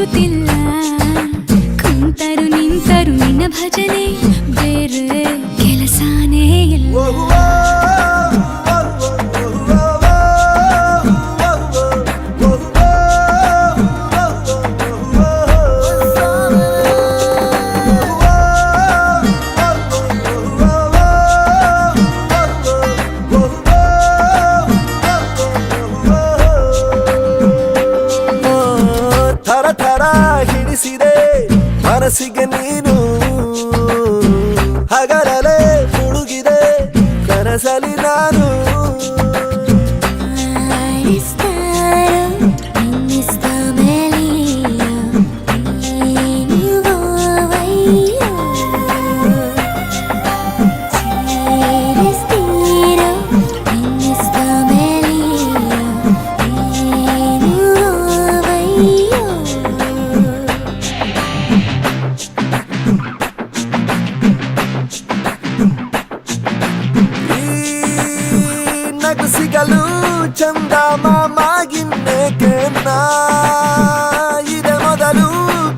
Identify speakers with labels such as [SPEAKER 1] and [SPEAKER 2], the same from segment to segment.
[SPEAKER 1] ಸಿಗುತ್ತಿಲ್ಲ ಕುಂತರು ನಿಂತರು ನಿನ್ನ ಭಜನೆ ಬೇರೆ ಕೆಲಸನೇ ಇಲ್ಲ
[SPEAKER 2] ಹಿಡಿಸಿದೆ ಮನಸ್ಸಿಗೆ ನೀನು ಹಗಲೇ ಮುಳುಗಿದೆ ಕನಸಲಿ ನಾನು ಸಿಗಲು ಚಂದ ಮಾಮಾಗಿನ್ನೇಕೆ ಇದೆ ಮೊದಲು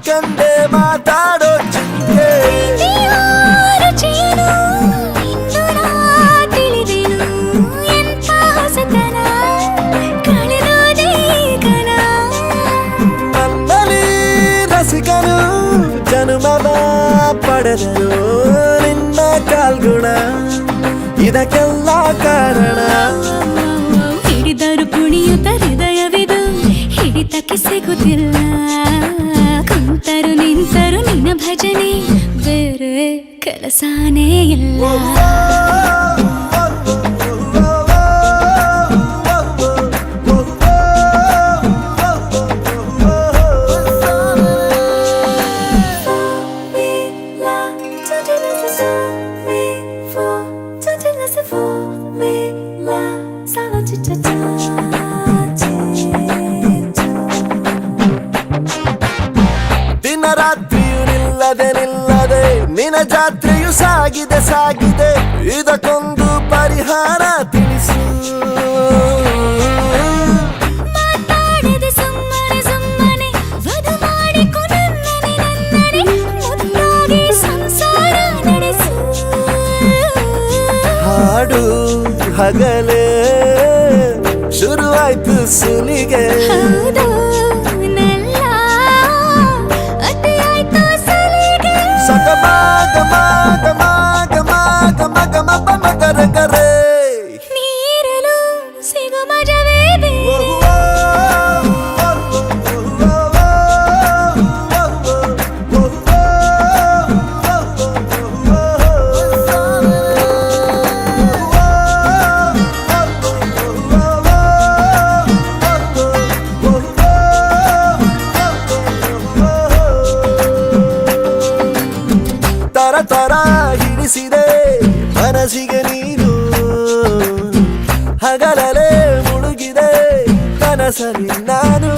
[SPEAKER 2] ಕಂಡೆ ಮಾತಾಡೋ ಚಿಂತೆ ನನ್ನಲ್ಲಿ ರಸಿಕನು ಜನ್ಮವ ಪಡೆದನು ನಿನ್ನ ಕಾಲ್ಗುಣ ಇದಕ್ಕೆಲ್ಲ ಕಾರಣ
[SPEAKER 1] ಹಿಡಿದರು ಕುಣಿಯುತ್ತ ಹೃದಯವಿದು ಹಿಡಿತಕ್ಕೆ ಸಿಗುತ್ತಿಲ್ಲ ಕುಂತರು ನಿಂತರು ನಿನ್ನ ಭಜನೆ ಬೇರೆ ಕೆಲಸನೇ ಇಲ್ಲ
[SPEAKER 2] ದಿನ ರಾತ್ರಿಯು ನಿಲ್ಲದೆ ನಿನ್ನ ಜಾತ್ರೆಯು ಸಾಗಿದೆ ಇದಕ್ಕೊಂದು ಪರಿಹಾರ ತಿಳಿಸು ಹಾಡು ಹಗಲೇ ಶುರುವಾಯ್ತು ಸುಲಿಗೆ ಕರೆ
[SPEAKER 1] ನೀರಲು ಸಿಗು ಮಜವೇದೆ
[SPEAKER 2] ತರ ಹಿಡಿಸಿದೆ ಮನಸ್ಸಿಗೆ ನೀನು ಹಗಲೇ ಮುಳುಗಿದೆ ಕನಸಲಿ ನಾನು